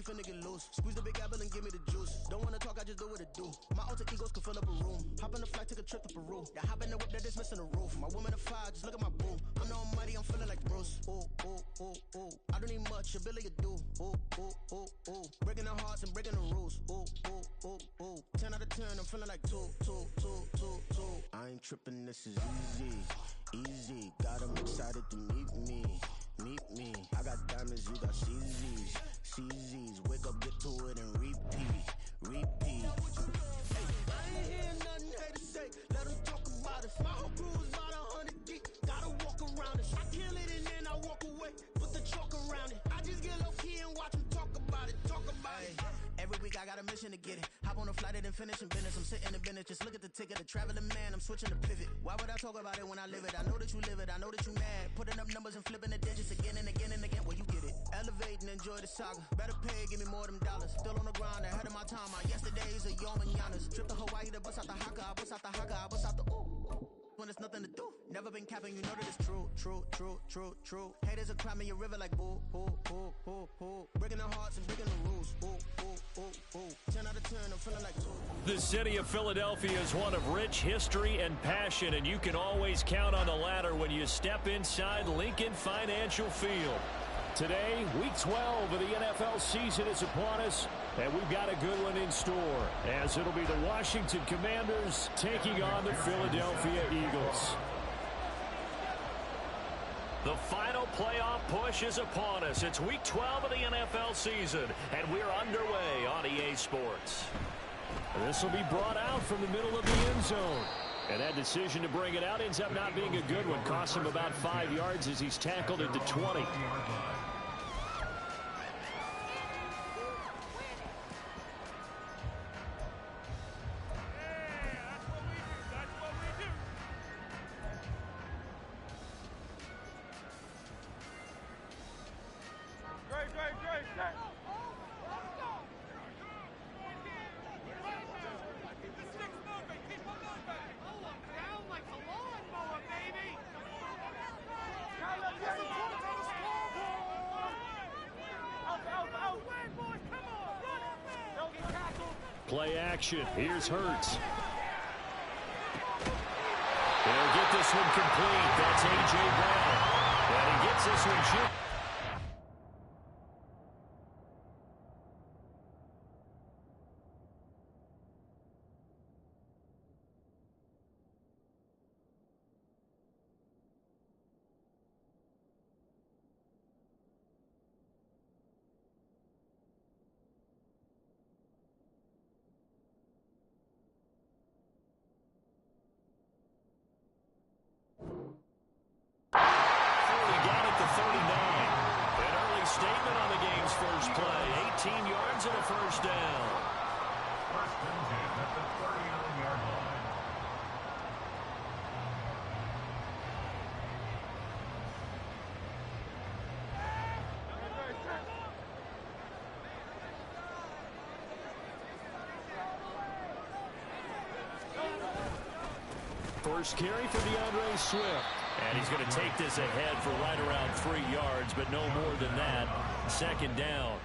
we finna get loose. Squeeze the big apple and give me the juice. Don't wanna talk, I just do what it do. My alter egos can fill up a room. Hop in the flight, take a trip to Peru. Yeah, hop in the whip that is missing the roof. My woman a fire, just look at my boo. I'm the almighty, I'm feeling like Bruce. Ooh, ooh, ooh, ooh. I don't need much, ability to do. Ooh, ooh, ooh, ooh. Breaking the hearts and breaking the rules. Ooh, ooh, ooh, ooh. 10 out of 10, I'm feeling like 2, 2, 2, 2, 2. I ain't tripping, this is easy, easy. Got 'em excited to meet me. Meet me. I got diamonds, you got CZs. CZs. Wake up, get to it, and repeat. Repeat. Hey, I ain't hear nothing hate to say. Let them talk about us. My whole crew is about 100 deep. Gotta walk around it. I kill it and then I walk away. Put the chalk around it. I just get low key and watch them talk about it. Talk about it. Every week I got a mission to get it. Hop on a flight and then finish in business. I'm sitting in business. Just look at the ticket. A traveling man. I'm switching the pivot. Why would I talk about it when I live it? I know that you live it. I know that you mad. Putting up numbers and flipping the digits again and again and again. Well, you get it. Elevate and enjoy the saga. Better pay, give me more than dollars. Still on the grind, ahead of my time. My yesterdays are your mananas. Trip to Hawaii to bust out the haka. I bust out the haka. I bust out the ooh. When there's nothing to do. Never been capping, you know that it's true, true, true, true, true. Haters are climbing your river like boo, boo, boo, boo, boo. Breaking their hearts and breaking the rules. Ooh, ooh, ooh, ooh. 10 out of 10, I'm feeling like 2. The city of Philadelphia is one of rich history and passion, and you can always count on the latter when you step inside Lincoln Financial Field. Today, Week 12 of the NFL season is upon us, and we've got a good one in store, as it'll be the Washington Commanders taking on the Philadelphia Eagles. The final playoff push is upon us. It's Week 12 of the NFL season, and we're underway on EA Sports. This will be brought out from the middle of the end zone. And that decision to bring it out ends up not being a good one. Costs him about 5 yards as he's tackled at the 20. Play action. Here's Hurts. They'll get this one complete. That's A.J. Brown. And he gets this one short. First play, 18 yards and a first down. First and 10 at the 39-yard line. First carry for DeAndre Swift. And he's going to take this ahead for right around 3 yards, but no more than that. Second down.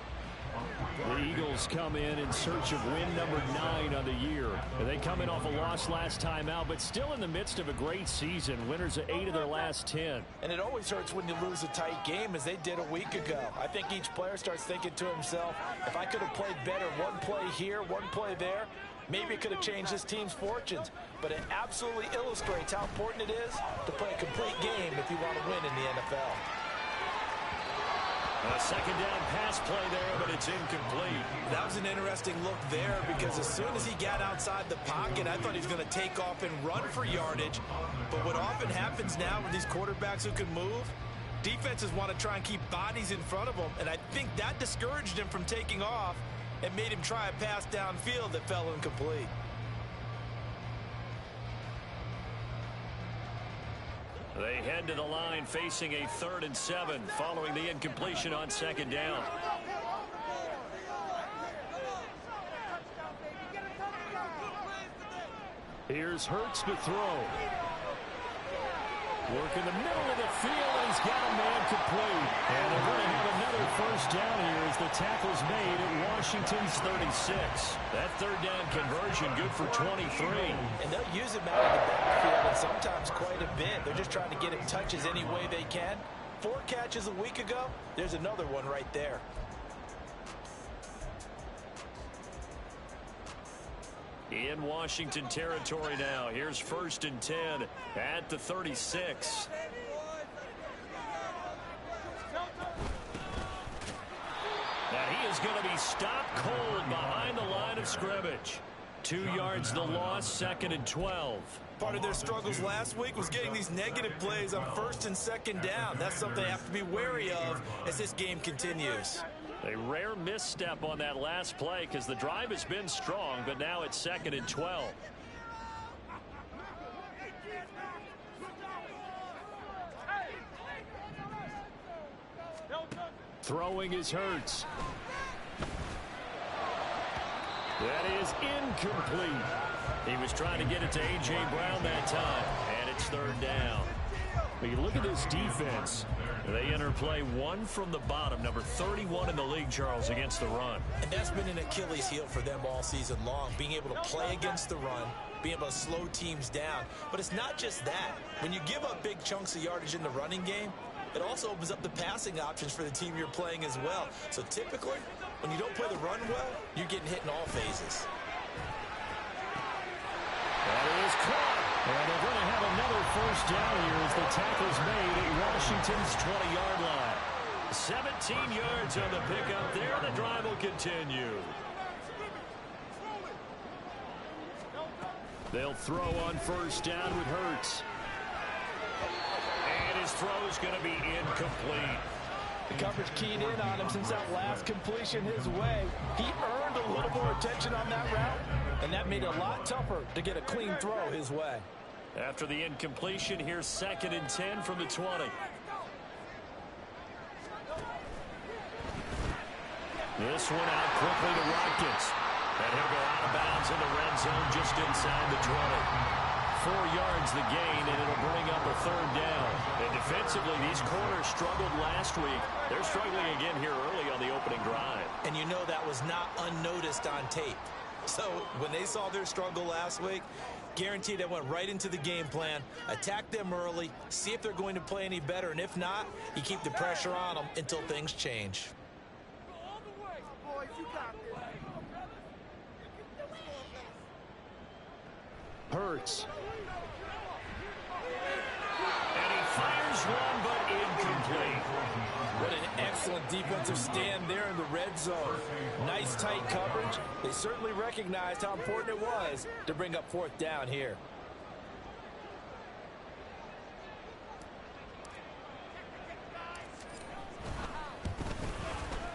The Eagles come in search of win number 9 on the year. They come in off a loss last time out, but still in the midst of a great season. Winners of 8 of their last 10. And it always hurts when you lose a tight game, as they did a week ago. I think each player starts thinking to himself, if I could have played better one play here, one play there, maybe it could have changed this team's fortunes. But it absolutely illustrates how important it is to play a complete game if you want to win in the NFL. A second down pass play there, but it's incomplete. That was an interesting look there, because as soon as he got outside the pocket, I thought he was going to take off and run for yardage. But what often happens now with these quarterbacks who can move, defenses want to try and keep bodies in front of them, and I think that discouraged him from taking off and made him try a pass downfield that fell incomplete. They head to the line facing a 3rd and 7 following the incompletion on second down. Here's Hurts to throw. Work in the middle of the field, and he's got a man complete. And they're going to have another first down here as the tackle's made at Washington's 36. That third down conversion good for 23. And they'll use him out of the backfield, and sometimes quite a bit. They're just trying to get him touches any way they can. 4 catches a week ago. There's another one right there. In Washington territory now. Here's 1st and 10 at the 36. And he is going to be stopped cold behind the line of scrimmage. 2 yards the loss, 2nd and 12. Part of their struggles last week was getting these negative plays on 1st and 2nd down. That's something they have to be wary of as this game continues. A rare misstep on that last play because the drive has been strong, but now it's 2nd and 12. Throwing is Hurts. That is incomplete. He was trying to get it to A.J. Brown that time, and it's 3rd down. But you look at this defense. They enter play 1 from the bottom, number 31 in the league, Charles, against the run. And that's been an Achilles heel for them all season long, being able to play against the run, being able to slow teams down. But it's not just that. When you give up big chunks of yardage in the running game, it also opens up the passing options for the team you're playing as well. So typically, when you don't play the run well, you're getting hit in all phases. That is caught. And they're going to have another first down here as the tackle's made at Washington's 20-yard line. 17 yards on the pickup there. The drive will continue. They'll throw on first down with Hurts. And his throw is going to be incomplete. The coverage keyed in on him since that last completion his way. He earned a little more attention on that route, and that made it a lot tougher to get a clean throw his way. After the incompletion, here's 2nd and 10 from the 20. This one out quickly to Watkins. And he'll go out of bounds in the red zone just inside the 20. 4 yards the gain, and it'll bring up a 3rd down. And defensively, these corners struggled last week. They're struggling again here early on the opening drive. And you know that was not unnoticed on tape. So when they saw their struggle last week, guaranteed they went right into the game plan, attack them early, see if they're going to play any better, and if not, you keep the pressure on them until things change. Hurts. And he fires one, but incomplete. What an excellent defensive stand there in the red zone. Nice tight coverage. They certainly recognized how important it was to bring up 4th down here.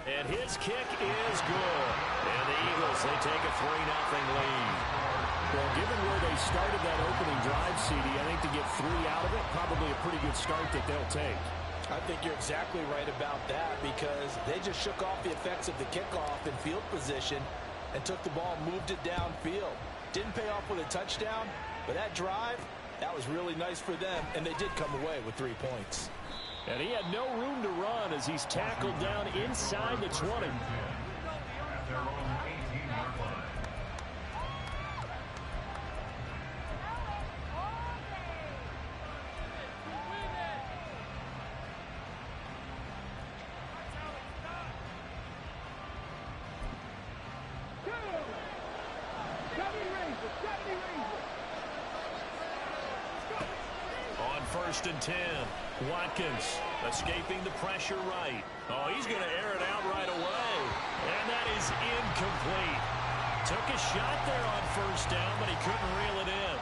And his kick is good. And the Eagles, they take a 3-0 lead. Well, given where they started that opening drive, CD, I think to get 3 out of it, probably a pretty good start that they'll take. I think you're exactly right about that because they just shook off the effects of the kickoff in field position and took the ball and moved it downfield. Didn't pay off with a touchdown, but that drive, that was really nice for them, and they did come away with 3 points. And he had no room to run as he's tackled down inside the 20. At their own 18-yard line. On 1st and 10, Watkins escaping the pressure right. Oh, he's going to air it out right away. And that is incomplete. Took a shot there on 1st down, but he couldn't reel it in.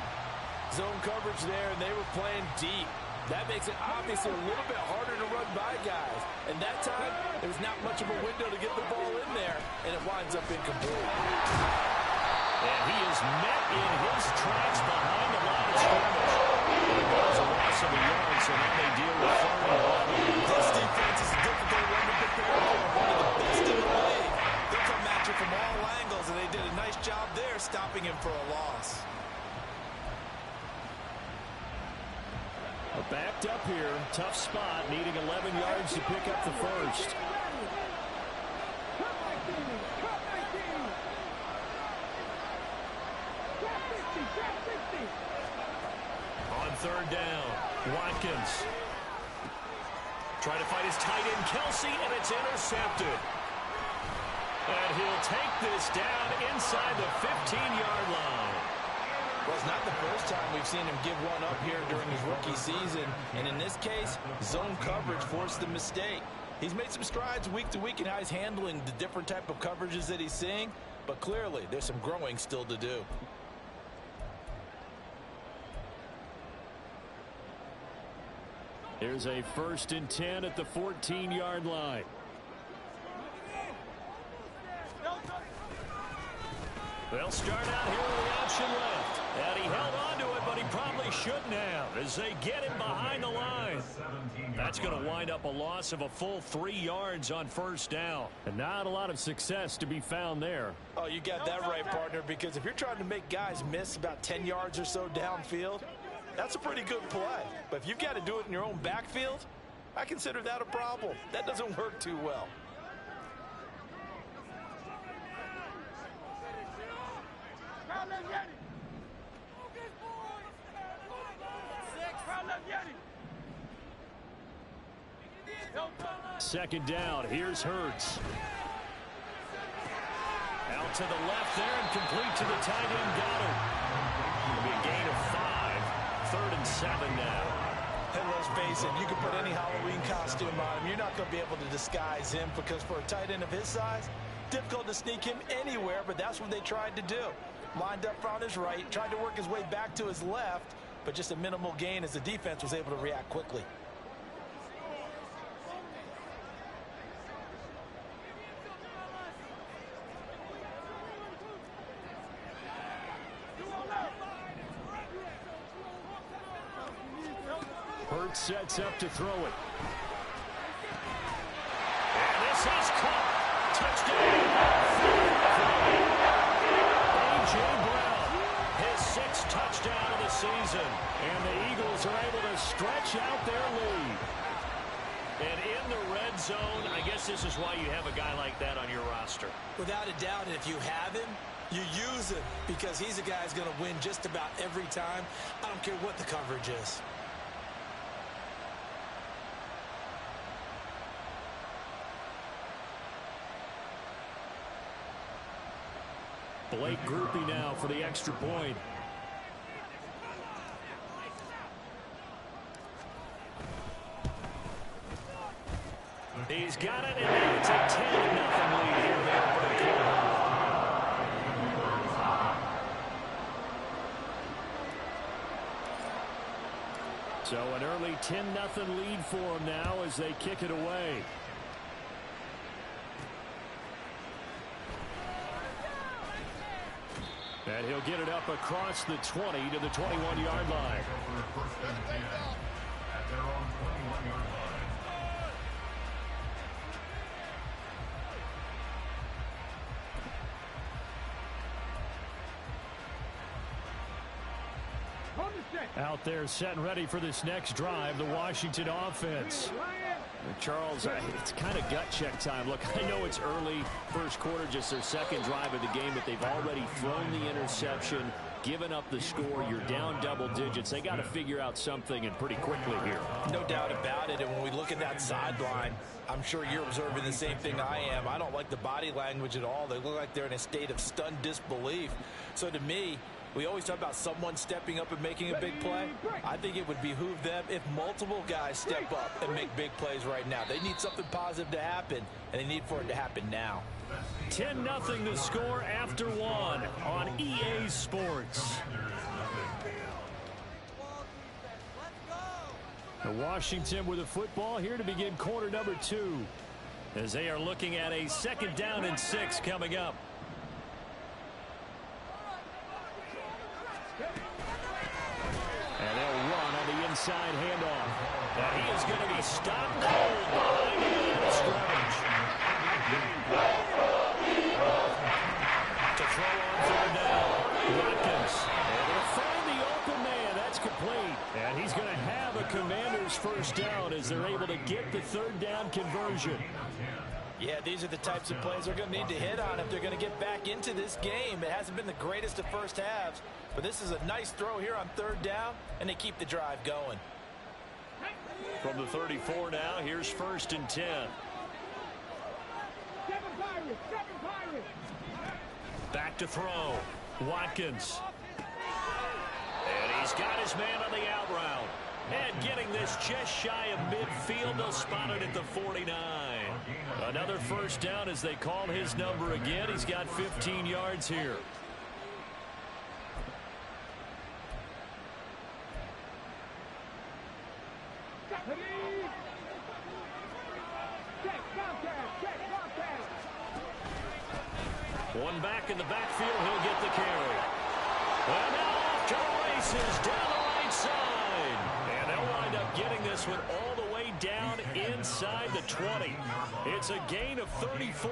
Zone coverage there, and they were playing deep. That makes it obviously a little bit harder to run by guys. And that time, there was not much of a window to get the ball in there, and it winds up incomplete. And he is met in his tracks behind the line of scrimmage. And there's a loss of a yard, so now they deal with 3rd and 11. This defense is a difficult one to prepare for. One of the best in the league. They'll come at you from all angles, and they did a nice job there stopping him for a loss. Backed up here. Tough spot. Needing 11 yards to pick up the first. On third down, Watkins. Trying to fight his tight end, Kelsey, and it's intercepted. And he'll take this down inside the 15-yard line. Well, it's not the first time we've seen him give one up here during his rookie season. And in this case, zone coverage forced the mistake. He's made some strides week to week in how he's handling the different type of coverages that he's seeing. But clearly, there's some growing still to do. Here's a 1st and 10 at the 14-yard line. They'll start out here with the option left. And he held on to it, but he probably shouldn't have as they get him behind the line. That's going to wind up a loss of a full 3 yards on 1st down. And not a lot of success to be found there. Oh, you got that right, partner, because if you're trying to make guys miss about 10 yards or so downfield, that's a pretty good play. But if you've got to do it in your own backfield, I consider that a problem. That doesn't work too well. Second down. Here's Hurts. Out to the left there and complete to the tight end, Goddard. It'll be a gain of 5. 3rd and 7 now. And let's face it, you can put any Halloween costume on him. You're not going to be able to disguise him because for a tight end of his size, difficult to sneak him anywhere, but that's what they tried to do. Lined up on his right, tried to work his way back to his left, but just a minimal gain as the defense was able to react quickly. Hurts sets up to throw it. And this is caught. Touchdown. A.J. Brown, his 6th touchdown of the season. And the Eagles are able to stretch out their lead. And in the red zone, I guess this is why you have a guy like that on your roster. Without a doubt, and if you have him, you use him because he's a guy who's going to win just about every time. I don't care what the coverage is. Blake Groupie now for the extra point. He's got it, and it's a 10-0 lead here. So an early 10-0 lead for him now as they kick it away. And he'll get it up across the 20 to the 21-yard line. At their own 21-yard line. Out there set and ready for this next drive, the Washington offense. Charles, it's kind of gut check time. Look, I know it's early, first quarter, just their second drive of the game, but they've already thrown the interception, given up the score. You're down double digits. They got to figure out something, and pretty quickly here. No doubt about it, and when we look at that sideline, I'm sure you're observing the same thing I am. I don't like the body language at all. They look like they're in a state of stunned disbelief. So to me, we always talk about someone stepping up and making a big play. I think it would behoove them if multiple guys step up and make big plays right now. They need something positive to happen, and they need for it to happen now. 10-0 the score after one on EA Sports. Washington with the football here to begin quarter number 2 as they are looking at a 2nd down and 6 coming up. And they'll run on the inside handoff. And he is going to be stopped cold behind the line of scrimmage. To throw on third down, Watkins. And to find the open man, that's complete. And he's going to have a Commanders first down as they're able to get the third down conversion. Yeah, these are the types of plays they're going to need to hit on if they're going to get back into this game. It hasn't been the greatest of first halves, but this is a nice throw here on third down, and they keep the drive going. From the 34 now, here's 1st and 10. Back to throw. Watkins. And he's got his man on the out route. And getting this just shy of midfield. They'll spot it at the 49. Another first down as they call his number again. He's got 15 yards here. One back in the backfield. He'll get the carry. And now off to the races down the right side. And they'll wind up getting this one all the way down inside the 20. It's a gain of 34.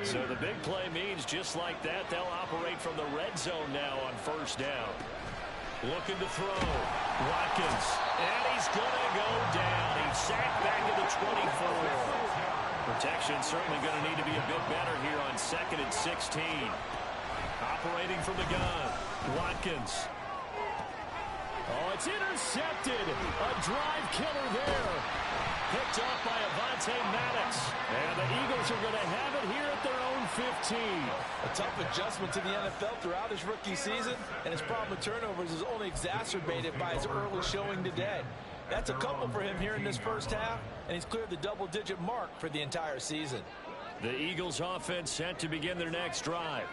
So the big play means just like that, they'll operate from the red zone now on first down. Looking to throw. Watkins. And he's going to go down. He's sacked back at the 24. Protection certainly going to need to be a bit better here on 2nd and 16. Operating from the gun. Watkins. Oh, it's intercepted. A drive killer there. Picked off by Avonte Maddox. And the Eagles are going to have it here at their own 15. A tough adjustment to the NFL throughout his rookie season, and his problem with turnovers is only exacerbated by his early showing today. That's a couple for him here in this first half, and he's cleared the double-digit mark for the entire season. The Eagles offense set to begin their next drive.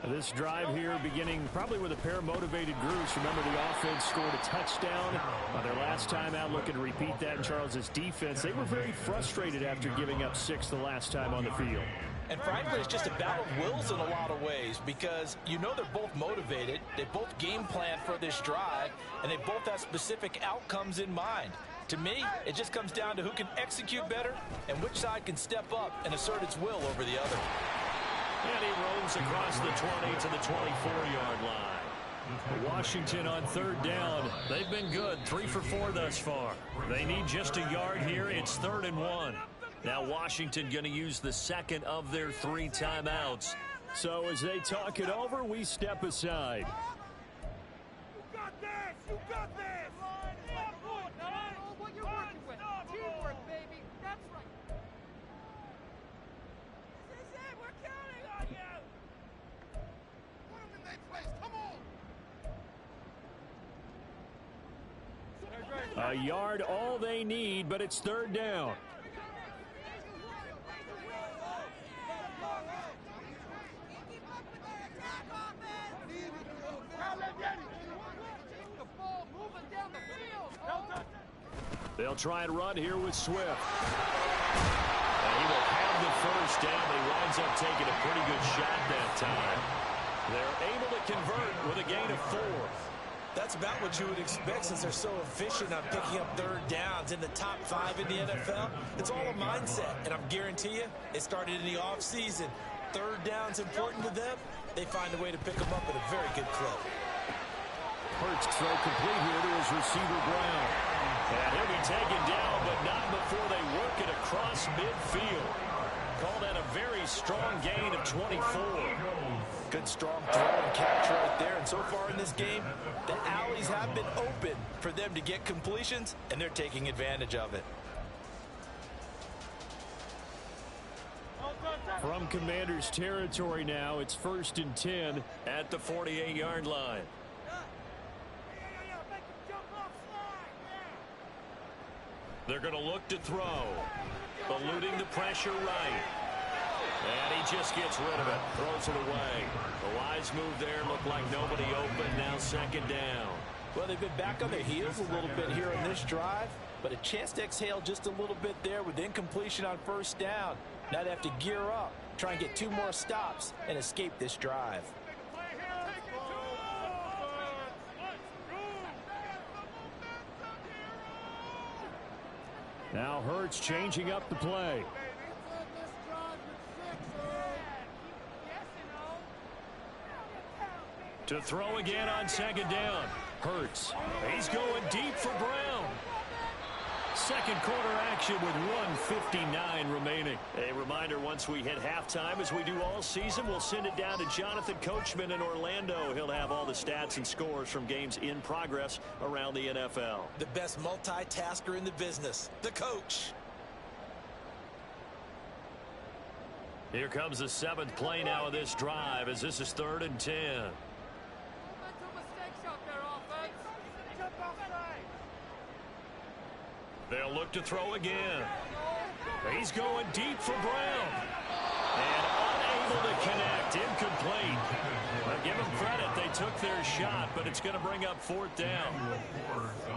This drive here beginning probably with a pair of motivated groups. Remember, the offense scored a touchdown on their last time out. Looking to repeat that in Charles's defense. They were very frustrated after giving up 6 the last time on the field. And frankly, it's just a battle of wills in a lot of ways because you know they're both motivated. They both game plan for this drive, and they both have specific outcomes in mind. To me, it just comes down to who can execute better and which side can step up and assert its will over the other. And he roams across the 20 to the 24-yard line. Washington on third down. They've been good, 3 for 4 thus far. They need just a yard here. It's 3rd and 1. Now Washington going to use the second of their 3 timeouts. So as they talk it over, we step aside. You got this! You got this! What you're working with. Teamwork, baby. That's right. This is it. We're counting on you. Put them in their place. Come on. A yard all they need, but it's 3rd down. They'll try and run here with Swift. And he will have the first down. He winds up taking a pretty good shot that time. They're able to convert with a gain of 4. That's about what you would expect since they're so efficient on picking up third downs in the top 5 in the NFL. It's all a mindset, and I guarantee you it started in the offseason. Third down's important to them. They find a way to pick them up at a very good clip. Hurts throw complete here to his receiver Brown. And he'll be taken down, but not before they work it across midfield. Call that a very strong gain of 24. Good strong throw and catch right there. And so far in this game, the alleys have been open for them to get completions, and they're taking advantage of it. From Commanders territory now, it's 1st and 10 at the 48-yard line. They're going to look to throw. Eluding the pressure right. And he just gets rid of it. Throws it away. The wise move there. Looked like nobody open. Now 2nd down. Well, they've been back on their heels a little bit here on this drive, but a chance to exhale just a little bit there with incompletion on first down. Now they have to gear up, try and get 2 more stops, and escape this drive. Now Hurts changing up the play. To throw again on second down. Hurts. He's going deep for Brown. Second quarter action with 1:59 remaining. A reminder, once we hit halftime, as we do all season, we'll send it down to Jonathan Coachman in Orlando. He'll have all the stats and scores from games in progress around the NFL. The best multitasker in the business, the coach. Here comes the 7th play now of this drive, as this is 3rd and 10. Mental mistakes out there, offense. Jump offside. They'll look to throw again. He's going deep for Brown. And unable to connect. Incomplete. Well, give them credit. They took their shot, but it's going to bring up 4th down.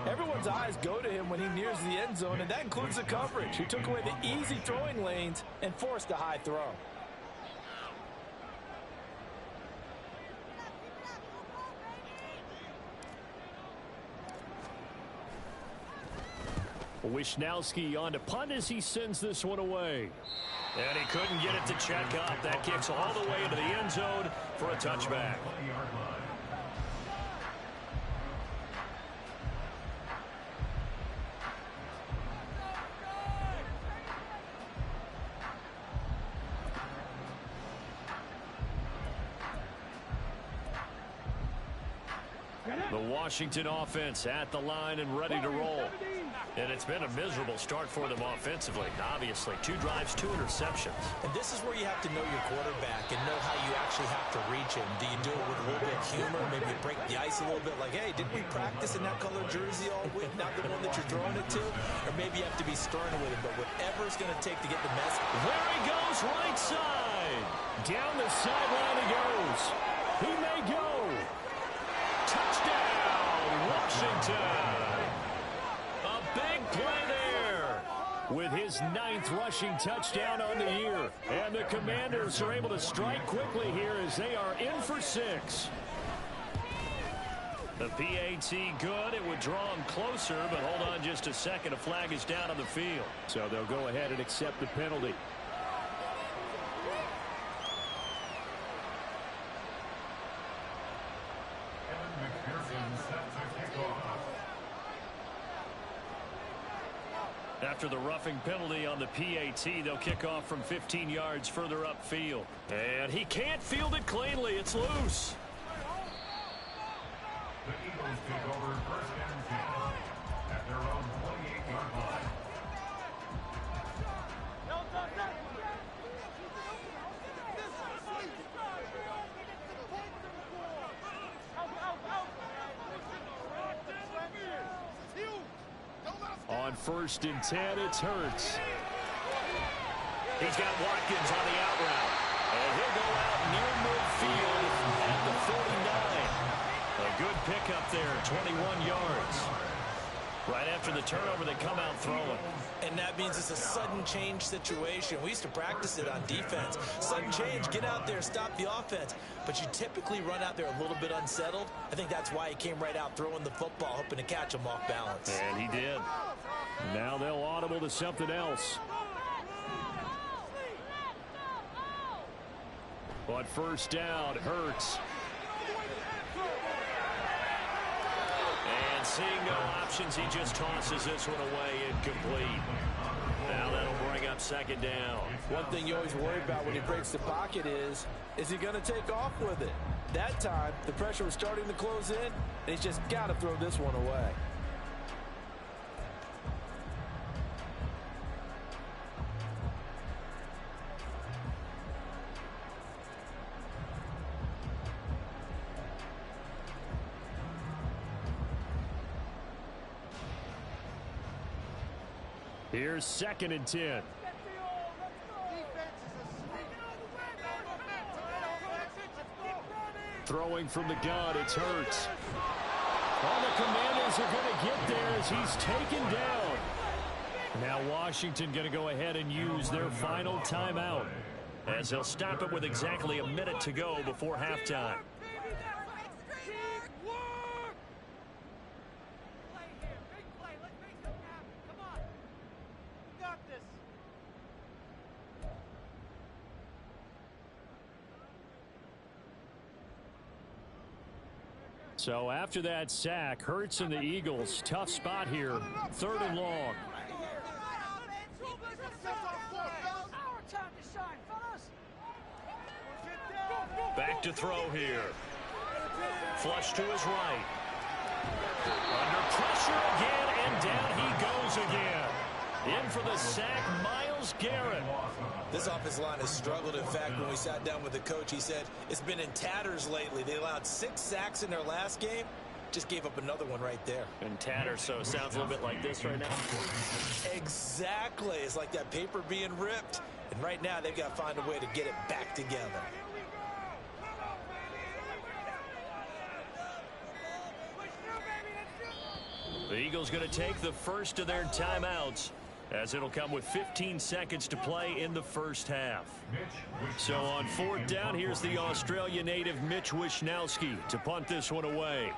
Everyone's eyes go to him when he nears the end zone, and that includes the coverage. He took away the easy throwing lanes and forced a high throw. Wisnowski on to punt as he sends this one away. And he couldn't get it to check up. That kicks all the way into the end zone for a touchback. The Washington offense at the line and ready to roll. And it's been a miserable start for them offensively. Obviously, 2 drives, 2 interceptions. And this is where you have to know your quarterback and know how you actually have to reach him. Do you do it with a little bit of humor? Maybe you break the ice a little bit like, hey, didn't we practice in that color jersey all week? Not the one that you're throwing it to? Or maybe you have to be stern with him. But whatever it's going to take to get the message. There he goes, right side. Down the sideline he goes. He may go. Touchdown, Washington. A big play there with his 9th rushing touchdown on the year. And the Commanders are able to strike quickly here as they are in for 6. The PAT good. It would draw him closer, but hold on just a second. A flag is down on the field. So they'll go ahead and accept the penalty. After the roughing penalty on the PAT, they'll kick off from 15 yards further upfield. And he can't field it cleanly. It's loose. The Eagles take over 1st and 10 at their own 28-yard line. On 1st and 10, it's Hurts. He's got Watkins on the out route. And he'll go out near midfield at the 49. A good pickup there, 21 yards. Right after the turnover, they come out throwing. And that means it's a sudden change situation. We used to practice it on defense. Sudden change, get out there, stop the offense. But you typically run out there a little bit unsettled. I think that's why he came right out throwing the football, hoping to catch him off balance. And he did. Now they'll audible to something else. On 1st down, Hurts. And seeing no options, he just tosses this one away, incomplete. Now that'll bring up 2nd down. One thing you always worry about when he breaks the pocket is he going to take off with it? That time, the pressure was starting to close in, and he's just got to throw this one away. Here's 2nd and 10. Throwing from the gun, it's Hurts. All the Commanders are going to get there as he's taken down. Now Washington going to go ahead and use their final timeout, as they'll stop it with exactly a minute to go before halftime. So after that sack, Hurts and the Eagles, tough spot here, 3rd and long. Back to throw here. Flush to his right. Under pressure again, and down he goes again. In for the sack, Myles Garrett. This offensive line has struggled. In fact, when we sat down with the coach, he said it's been in tatters lately. They allowed 6 sacks in their last game. Just gave up another one right there. In tatters, so it sounds a little bit like this right now. Exactly. It's like that paper being ripped. And right now, they've got to find a way to get it back together. The Eagles going to take the first of their timeouts, as it'll come with 15 seconds to play in the first half. So on 4th down, here's the Australia native Mitch Wishnowsky to punt this one away.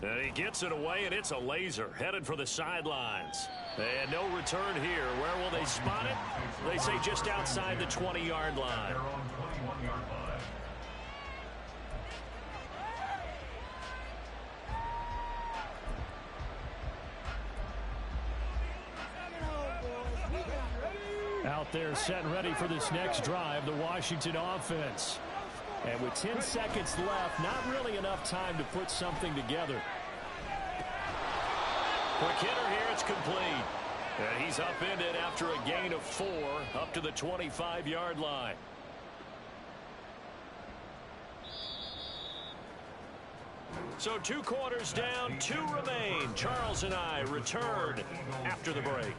And he gets it away, and it's a laser headed for the sidelines. And no return here. Where will they spot it? They say just outside the 20-yard line. Out there set and ready for this next drive, the Washington offense. And with 10 seconds left, not really enough time to put something together. Quick hitter here, it's complete. And he's upended after a gain of 4 up to the 25-yard line. So 2 quarters down, 2 remain. Charles and I return after the break.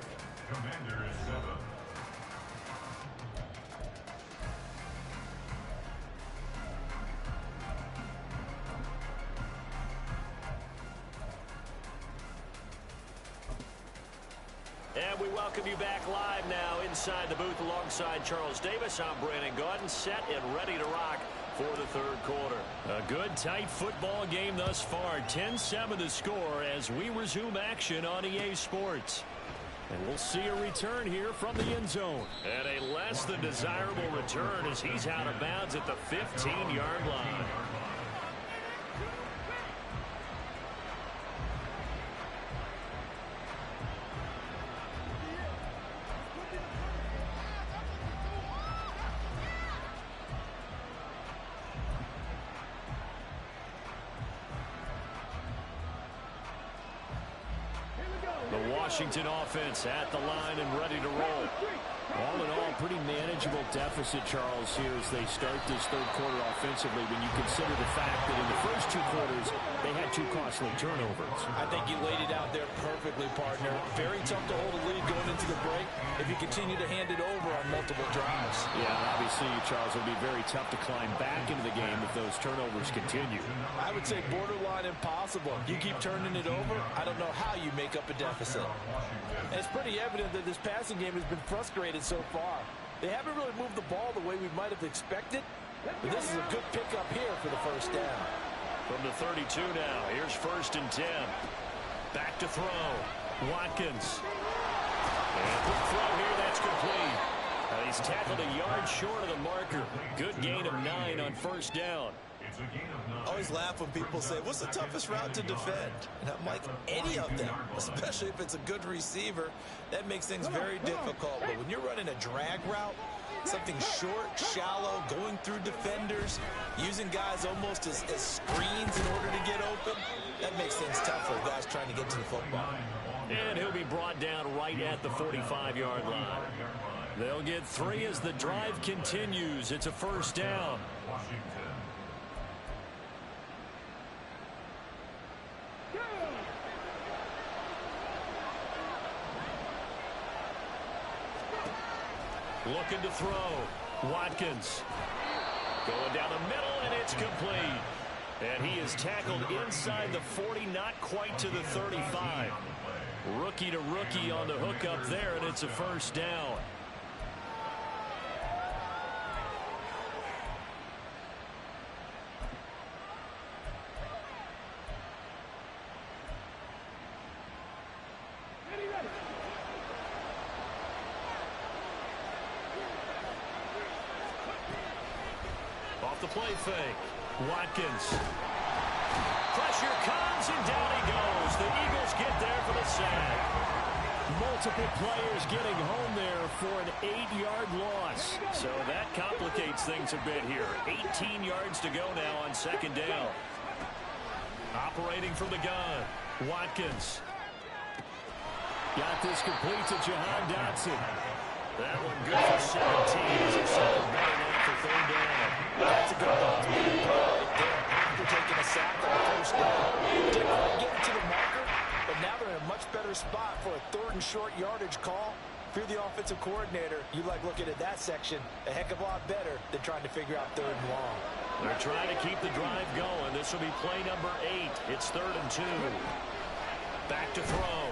Commanders 7. And we welcome you back live now inside the booth alongside Charles Davis. I'm Brandon Gaudin, set and ready to rock for the 3rd quarter. A good, tight football game thus far. 10-7 the score as we resume action on EA Sports. And we'll see a return here from the end zone. And a less than desirable return as he's out of bounds at the 15-yard line. Washington offense at the line and ready to roll. All in all, pretty manageable deficit, Charles, here as they start this 3rd quarter offensively when you consider the fact that in the first 2 quarters, they had 2 costly turnovers. I think you laid it out there perfectly, partner. Very tough to hold a lead going into the break if you continue to hand it over on multiple drives. Yeah, obviously, Charles, it'll be very tough to climb back into the game if those turnovers continue. I would say borderline impossible. You keep turning it over, I don't know how you make up a deficit. And it's pretty evident that this passing game has been frustrated so far. They haven't really moved the ball the way we might have expected, but this is a good pickup here for the first down. From the 32 now, here's 1st and 10. Back to throw. Watkins. And quick throw here, that's complete. He's tackled a yard short of the marker. Good gain of 9 on 1st down. I always laugh when people say, what's the toughest route to defend? And I'm like, any of them, especially if it's a good receiver. That makes things very difficult. But when you're running a drag route, something short, shallow, going through defenders, using guys almost as screens in order to get open, that makes things tough for guys trying to get to the football. And he'll be brought down right at the 45-yard line. They'll get 3 as the drive continues. It's a 1st down. Looking to throw. Watkins. Going down the middle, and it's complete. And he is tackled inside the 40, not quite to the 35. Rookie to rookie on the hook up there, and it's a 1st down. off the play fake. Watkins. Pressure comes, and down he goes. The Eagles get there for the sack. Multiple players getting home there for an 8-yard loss. So that complicates things a bit here. 18 yards to go now on second down. Operating from the gun, Watkins. Got this complete to Jahan Dotson. That one good for 17 as he settled better now for third down. That's a good bounce play right there after taking a sack on the first down. Didn't quite get it to the marker, but now they're in a much better spot for a third and short yardage call. If you're the offensive coordinator, you like looking at that section a heck of a lot better than trying to figure out third and long. They're trying to keep the drive going. This will be play number 8. It's 3rd and 2. Back to throw.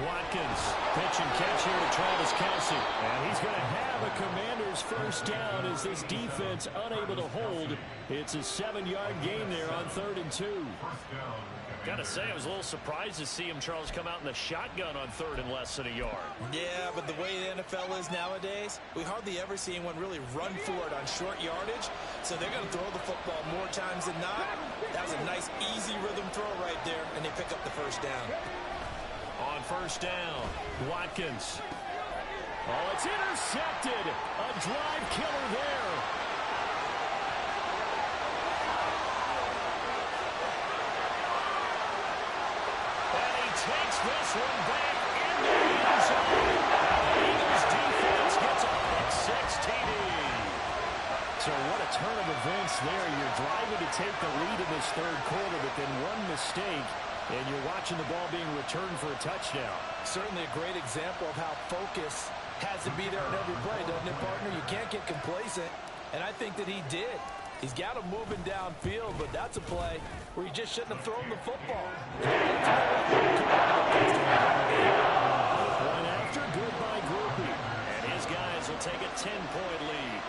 Watkins, pitch and catch here to Travis Kelce. And he's going to have a Commander's first down as this defense unable to hold. It's a 7-yard gain there on 3rd and 2. Gotta say, I was a little surprised to see him, Charles, come out in the shotgun on 3rd and less than a yard. Yeah, but the way the NFL is nowadays, we hardly ever see anyone really run for it on short yardage. So they're going to throw the football more times than not. That was a nice, easy rhythm throw right there, and they pick up the first down. On first down, Watkins. Oh, it's intercepted. A drive killer there. And he takes this one back into the end zone. The Eagles defense gets a pick-6 TD. So what a turn of events there. You're driving to take the lead in this third quarter, but then one mistake, and you're watching the ball being returned for a touchdown. Certainly a great example of how focus has to be there on every play, doesn't it, partner? You can't get complacent, and I think that he did. He's got him moving downfield, but that's a play where he just shouldn't have thrown the football. Point after, good by Groupie. And his guys will take a 10-point lead.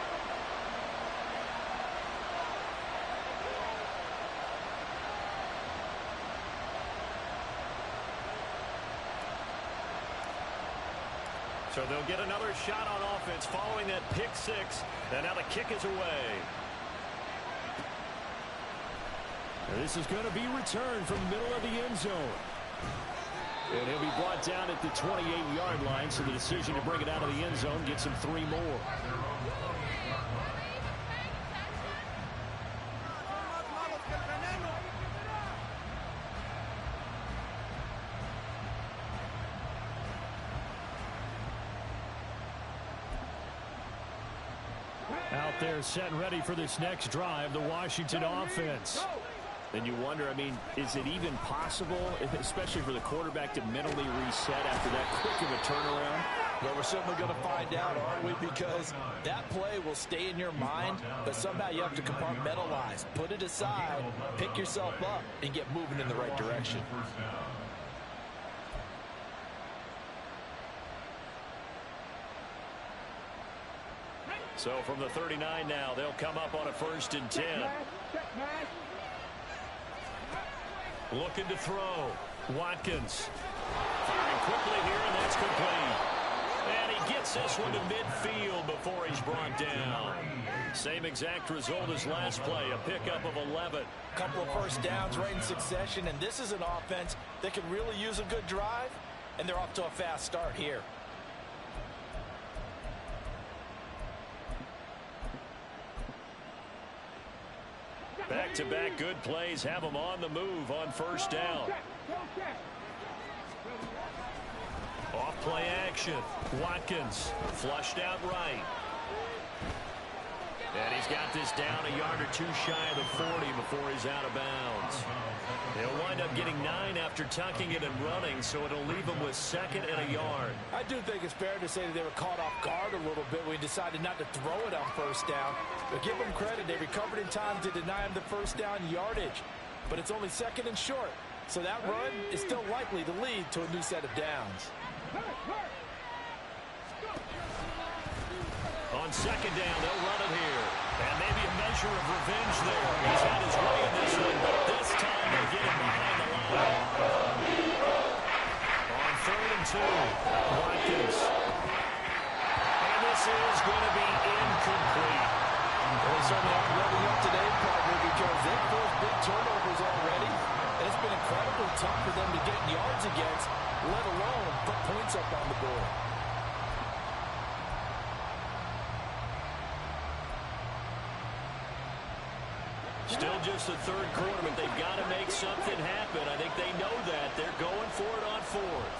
So they'll get another shot on offense following that pick-6. And now the kick is away. This is going to be returned from the middle of the end zone. And he'll be brought down at the 28-yard line, so the decision to bring it out of the end zone gets him 3 more. Out there set and ready for this next drive, the Washington offense. And you wonder, I mean, is it even possible, especially for the quarterback, to mentally reset after that quick of a turnaround? Well, we're certainly going to find out, aren't we? Because that play will stay in your mind, but somehow you have to compartmentalize. Put it aside, pick yourself up, and get moving in the right direction. So from the 39 now, they'll come up on a 1st and 10. Looking to throw. Watkins. Firing quickly here, and that's complete. And he gets this one to midfield before he's brought down. Same exact result as last play, a pickup of 11. Couple of first downs right in succession, and this is an offense that can really use a good drive, and they're off to a fast start here. Back-to-back good plays have them on the move on first down. Off play action. Watkins flushed out right. And he's got this down a yard or two shy of the 40 before he's out of bounds. They'll wind up getting 9 after tucking it and running, so it'll leave them with 2nd and a yard. I do think it's fair to say that they were caught off guard a little bit when he decided not to throw it on first down. But give them credit, they recovered in time to deny him the first down yardage. But it's only 2nd and short, so that run is still likely to lead to a new set of downs. On 2nd down, they'll run it here. And maybe a measure of revenge there. He's had his way in this one, but this time they get him behind the line. On 3rd and 2, Watkins. And this is going to be incomplete. certainly aren't letting up today, partner, because they've forced big turnovers already, and it's been incredibly tough for them to get yards against, let alone put points up on the board. Still just the third quarter, but they've got to make something happen. I think they know that. They're going for it on fourth.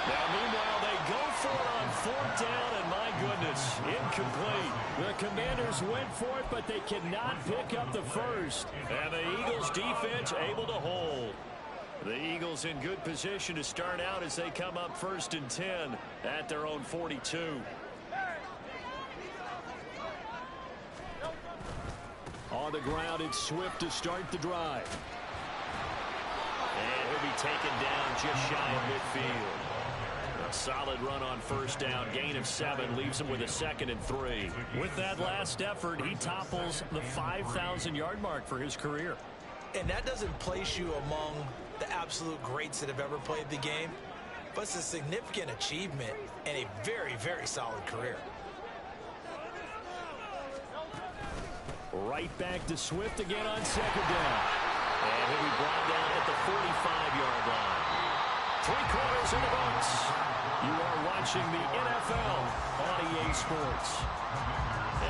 Now, meanwhile, they go for it on fourth down, and my goodness, incomplete. The Commanders went for it, but they cannot pick up the first. And the Eagles defense able to hold. The Eagles in good position to start out as they come up 1st and 10 at their own 42. On the ground, it's Swift to start the drive. And he'll be taken down just shy of midfield. A solid run on 1st down. Gain of 7 leaves him with a 2nd and 3. With that last effort, he topples the 5,000-yard mark for his career. And that doesn't place you among the absolute greats that have ever played the game, but it's a significant achievement and a very, very solid career. Right back to Swift again on 2nd down. And he'll be brought down at the 45-yard line. 3 quarters in the books. You are watching the NFL on EA Sports.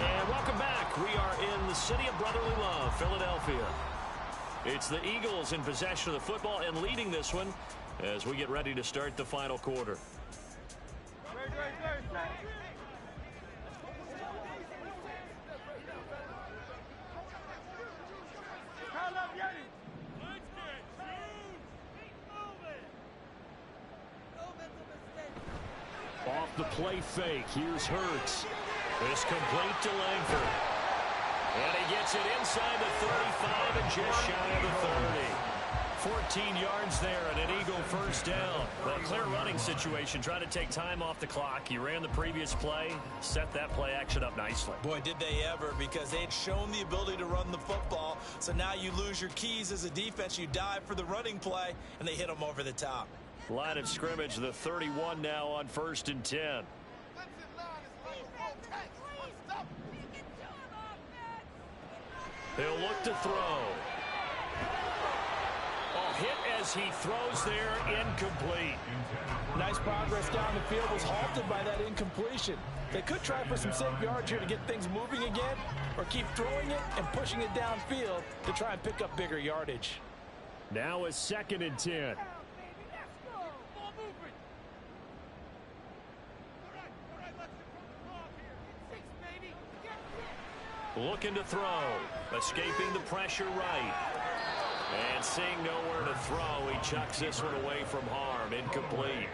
And welcome back. We are in the city of brotherly love, Philadelphia. It's the Eagles in possession of the football and leading this one as we get ready to start the final quarter. Off the play fake. Here's Hurts. This complete to Langford. And he gets it inside the 35 and just shy of the 30. 14 yards there and an Eagle 1st down. Well, clear running situation. Trying to take time off the clock. He ran the previous play. Set that play action up nicely. Boy, did they ever, because they had shown the ability to run the football. So now you lose your keys as a defense. You dive for the running play, and they hit them over the top. Line of scrimmage, the 31 now on 1st and 10. He'll look to throw. Hit as he throws there, incomplete. Nice progress down the field, was halted by that incompletion. They could try for some safe yards here to get things moving again, or keep throwing it and pushing it downfield to try and pick up bigger yardage. Now a 2nd and 10. Looking to throw. Escaping the pressure right. And seeing nowhere to throw, he chucks this one away from harm. Incomplete.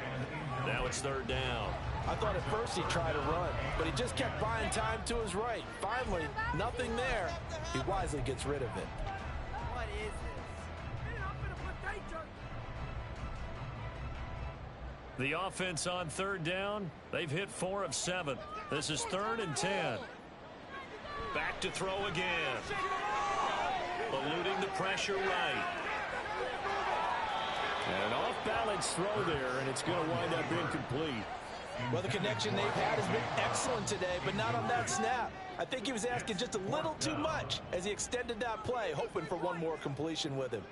Now it's 3rd down. I thought at first he'd try to run, but he just kept buying time to his right. Finally, nothing there. He wisely gets rid of it. What is this? The offense on 3rd down. They've hit 4 of 7. This is 3rd and 10. Back to throw again. Eluding the pressure right. And an off-balance throw there, and it's going to wind up incomplete. Well, the connection they've had has been excellent today, but not on that snap. I think he was asking just a little too much as he extended that play, hoping for one more completion with him.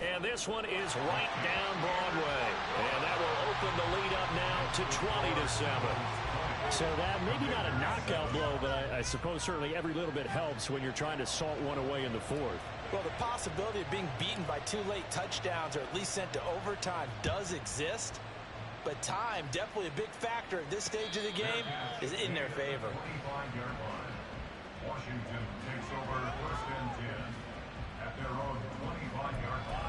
And this one is right down Broadway. And that will open the lead up now to 20-7. So that maybe not a knockout blow, but I suppose certainly every little bit helps when you're trying to salt one away in the 4th. Well, the possibility of being beaten by 2 late touchdowns or at least sent to overtime does exist. But time, definitely a big factor at this stage of the game, is in their favor. Washington takes over 1st and 10 at their own 25-yard line.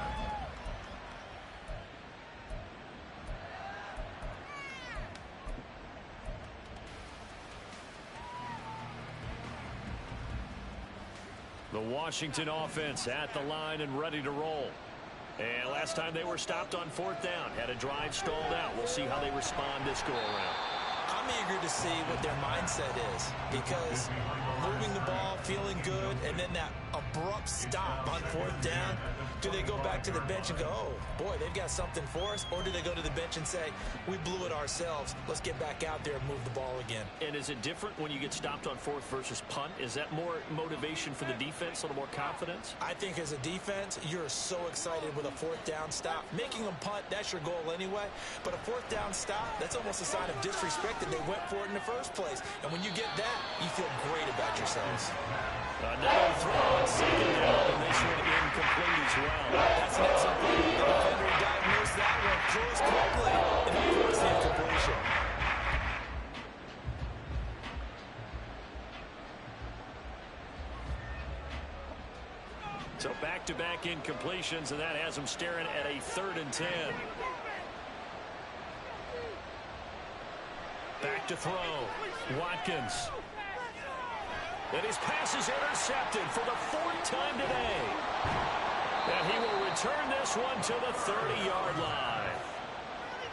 The Washington offense at the line and ready to roll. And last time they were stopped on 4th down, had a drive stalled out. We'll see how they respond this go around. I'm eager to see what their mindset is, because moving the ball, feeling good, and then that abrupt stop on 4th down, do they go back to the bench and go, oh, boy, they've got something for us? Or do they go to the bench and say, we blew it ourselves, let's get back out there and move the ball again? And is it different when you get stopped on 4th versus punt? Is that more motivation for the defense, a little more confidence? I think as a defense, you're so excited with a 4th down stop. Making them punt, that's your goal anyway. But a 4th down stop, that's almost a sign of disrespect that they went for it in the first place. And when you get that, you feel great about yourselves. Another throw on 2nd down, and this one incomplete as well. That's an excellent play. The defender diagnosed that one, throws quickly, and of course the incompletion. So back-to-back incompletions, and that has them staring at a 3rd and 10. Back to throw. Watkins. And his pass is intercepted for the 4th time today. And he will return this one to the 30-yard line.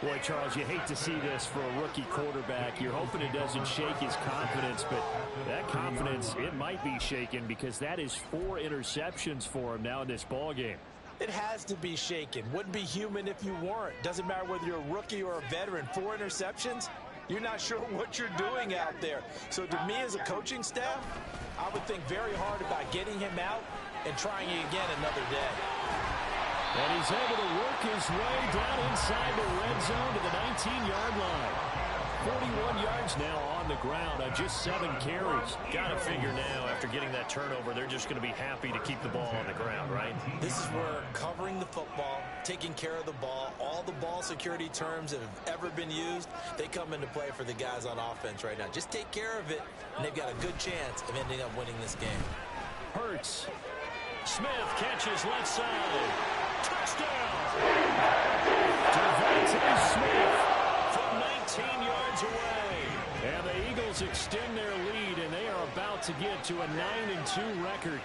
Boy, Charles, you hate to see this for a rookie quarterback. You're hoping it doesn't shake his confidence, but that confidence, it might be shaken because that is 4 interceptions for him now in this ballgame. It has to be shaken. Wouldn't be human if you weren't. Doesn't matter whether you're a rookie or a veteran. 4 interceptions, you're not sure what you're doing out there. So to me as a coaching staff, I would think very hard about getting him out and trying it again another day. And he's able to work his way down inside the red zone to the 19-yard line. 41 yards now on the ground on just 7 carries. Got to figure now, after getting that turnover, they're just going to be happy to keep the ball on the ground, right? This is where covering the football, taking care of the ball, all the ball security terms that have ever been used, they come into play for the guys on offense right now. Just take care of it, and they've got a good chance of ending up winning this game. Hurts. Smith catches left side. Touchdown! Devontae Smith from 19 yards away. And the Eagles extend their lead, and they are about to get to a 9-2 record.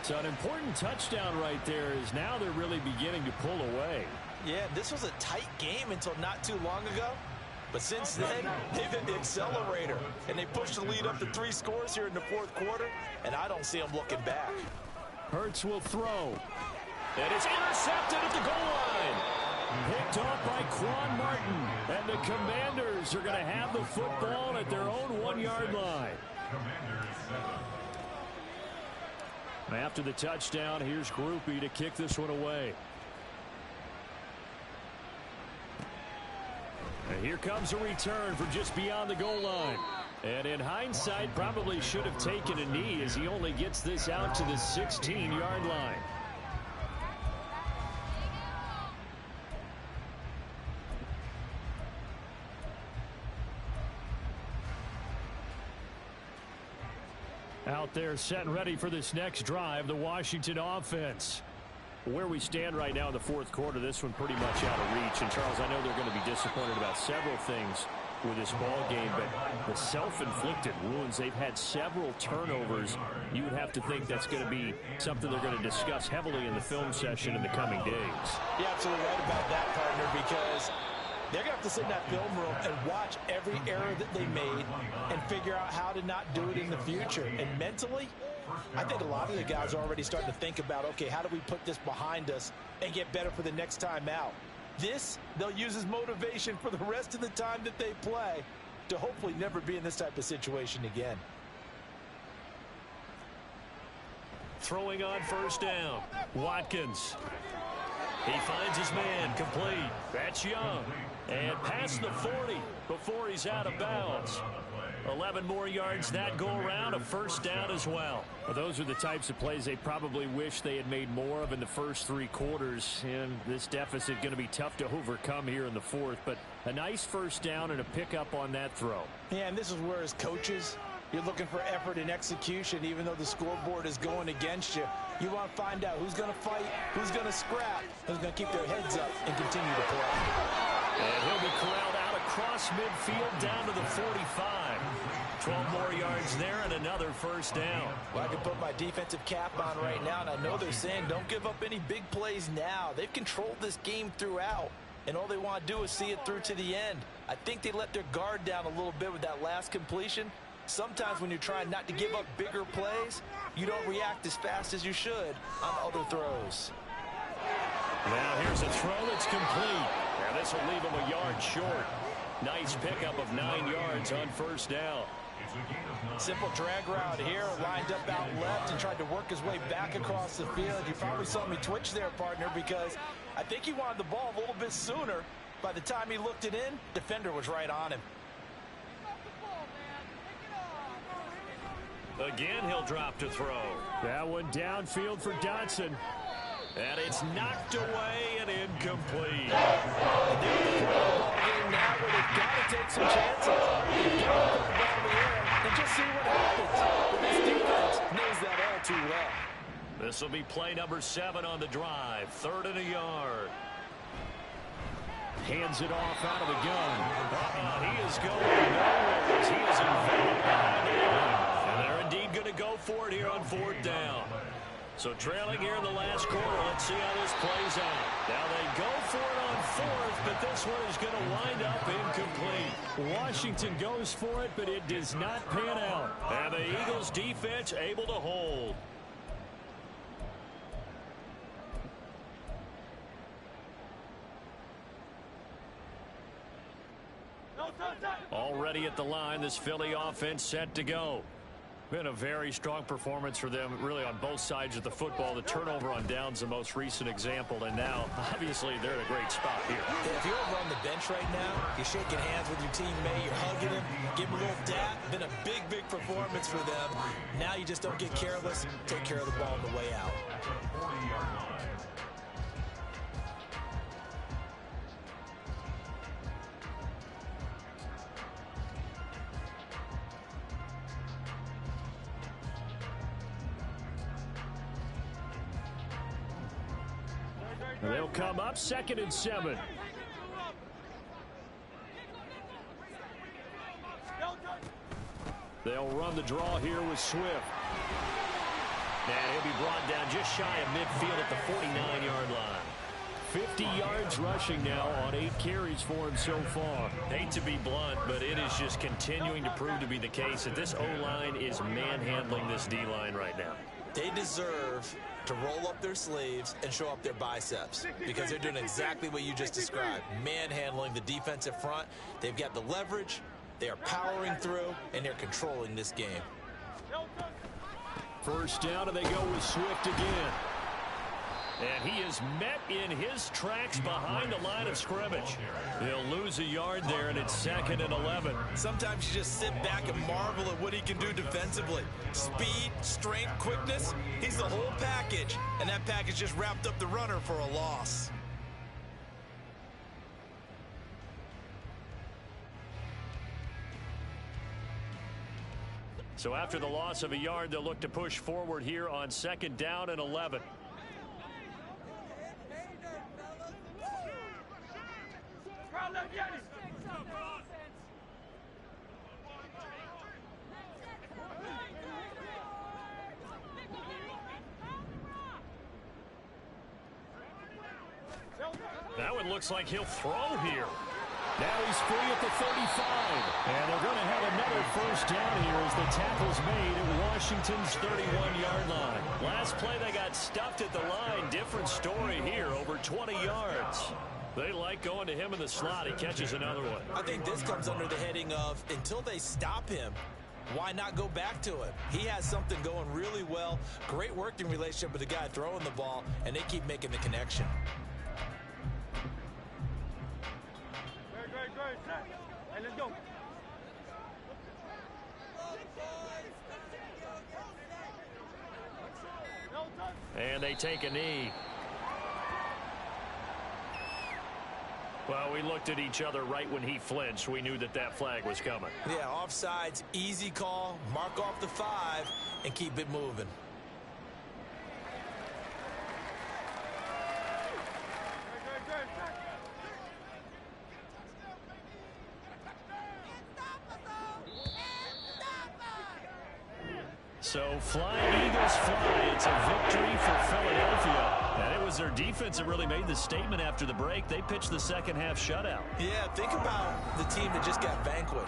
So an important touchdown right there is now they're really beginning to pull away. Yeah, this was a tight game until not too long ago. But since then, they've hit the accelerator. And they pushed the lead up to 3 scores here in the 4th quarter. And I don't see them looking back. Hurts will throw. And it's intercepted at the goal line. Picked off by Quan Martin. And the Commanders are going to have the football at their own 1-yard line. After the touchdown, here's Groupie to kick this one away. And here comes a return from just beyond the goal line. And in hindsight, probably should have taken a knee as he only gets this out to the 16-yard line. Out there set and ready for this next drive, the Washington offense. Where we stand right now in the 4th quarter, this one pretty much out of reach. And, Charles, I know they're going to be disappointed about several things with this ball game, but the self-inflicted wounds, they've had several turnovers. You would have to think that's going to be something they're going to discuss heavily in the film session in the coming days. You're absolutely right about that, partner, because they're going to have to sit in that film room and watch every error that they made and figure out how to not do it in the future. And mentally, I think a lot of the guys are already starting to think about, okay, how do we put this behind us and get better for the next time out? This, they'll use as motivation for the rest of the time that they play to hopefully never be in this type of situation again. Throwing on 1st down. Watkins. He finds his man, complete. That's Young. And past the 40 before he's out of bounds. 11 more yards that go around, a 1st down as well. Well, those are the types of plays they probably wish they had made more of in the first 3 quarters. And this deficit going to be tough to overcome here in the 4th. But a nice 1st down and a pickup on that throw. Yeah, and this is where as coaches, you're looking for effort and execution. Even though the scoreboard is going against you, you want to find out who's going to fight, who's going to scrap, who's going to keep their heads up and continue to play. And he'll be corralled out across midfield down to the 45. 12 more yards there and another 1st down. Well, I can put my defensive cap on right now, and I know they're saying don't give up any big plays now. They've controlled this game throughout. and all they want to do is see it through to the end. I think they let their guard down a little bit with that last completion. Sometimes when you're trying not to give up bigger plays, you don't react as fast as you should on other throws. Now here's a throw that's complete. Now this will leave him a yard short. Nice pickup of 9 yards on first down. Simple drag route here, lined up out left and tried to work his way back across the field. You probably saw me twitch there, partner, because I think he wanted the ball a little bit sooner. By the time he looked it in, defender was right on him. Again, he'll drop to throw. That one downfield for Dotson. And it's knocked away and incomplete. And they're in the game now where they've got to take some chances. They've got to put the ball in the air and just see what happens. But this defense knows that all too well. This will be play number 7 on the drive. 3rd and a yard. Hands it off out of the gun. He is going nowhere as he is enveloped behind the line. And they're indeed going to go for it here on 4th down. So trailing here in the last quarter, let's see how this plays out. Now they go for it on 4th, but this one is going to wind up incomplete. Washington goes for it, but it does not pan out. And the Eagles defense able to hold. Already at the line, this Philly offense set to go. Been a very strong performance for them, really, on both sides of the football. The turnover on downs, the most recent example, and now, obviously, they're in a great spot here. If you're over on the bench right now, you're shaking hands with your teammate, you're hugging him, give him a little dap. Been a big, big performance for them. Now you just don't get careless. Take care of the ball on the way out. They'll come up 2nd and 7. They'll run the draw here with Swift. And he'll be brought down just shy of midfield at the 49-yard line. 50 yards rushing now on 8 carries for him so far. Hate to be blunt, but it is just continuing to prove to be the case that this O-line is manhandling this D-line right now. They deserve to roll up their sleeves and show up their biceps because they're doing exactly what you just described, manhandling the defensive front. They've got the leverage, they are powering through, and they're controlling this game. First down, and they go with Swift again. And he is met in his tracks behind the line of scrimmage. He'll lose a yard there, and it's 2nd and 11. Sometimes you just sit back and marvel at what he can do defensively. Speed, strength, quickness, he's the whole package. And that package just wrapped up the runner for a loss. So after the loss of a yard, they'll look to push forward here on 2nd down and 11. That one looks like he'll throw here. Now he's free at the 35. And they're going to have another first down here as the tackle's made at Washington's 31-yard line. Last play, they got stuffed at the line. Different story here, over 20 yards. They like going to him in the slot. He catches another one. I think this comes under the heading of until they stop him, why not go back to it? He has something going really well. Great working relationship with the guy throwing the ball, and they keep making the connection. Hey, let's go. And they take a knee. Well, we looked at each other right when he flinched. We knew that that flag was coming. Yeah, offsides, easy call, mark off the 5, and keep it moving. So flying Eagles fly. It's a victory for Philadelphia. And it was their defense that really made the statement after the break. They pitched the second half shutout. Yeah, think about the team that just got vanquished.